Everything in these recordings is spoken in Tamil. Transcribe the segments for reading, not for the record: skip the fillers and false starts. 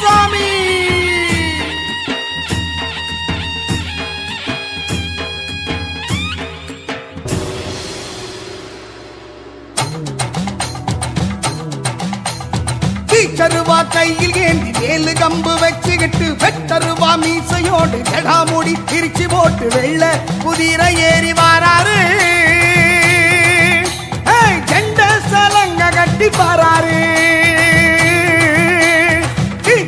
சாமி. கருவா கையில் ஏந்தி வேலு கம்பு வச்சுக்கிட்டு வெட்டருவா மீசையோடு ஜடாமுடி பிரிச்சு போட்டு வெள்ள குதிரை ஏறி வாராரு. ஜெண்ட சலங்க கட்டி பாராரு.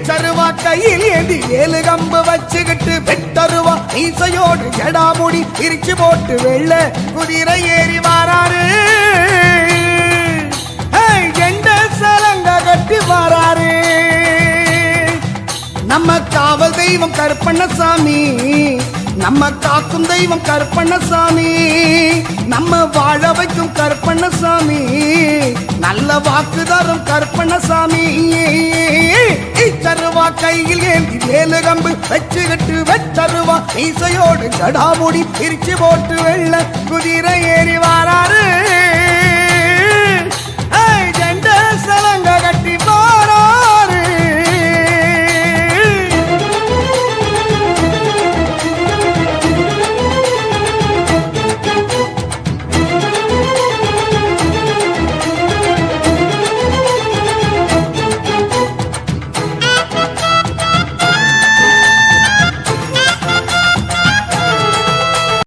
கருவா கையில் ஏந்தி வேலு கம்பு வச்சுக்கிட்டு வெட்டருவா மீசையோடு ஜடாமுடி பிரிச்சு போட்டு வெள்ள குதிரை ஏறி வாராரு. சலங்க கட்டி வாராரு. நம்ம காவல் தெய்வம் கருப்பண்ணசாமி, நம்ம காக்கும் தெய்வம் கருப்பண்ணசாமி, நம்ம வாழ வைக்கும் கருப்பண்ணசாமி, நல்ல வாக்கு தரும் கருப்பண்ணசாமி. இச்சருவா கையில் ஏந்தி வேலு கம்பு வச்சுக்கிட்டு வெச்சருவா மீசையோடு ஜடாமுடி பிரிச்சு போட்டு வெள்ள குதிரை ஏறி வாராரு.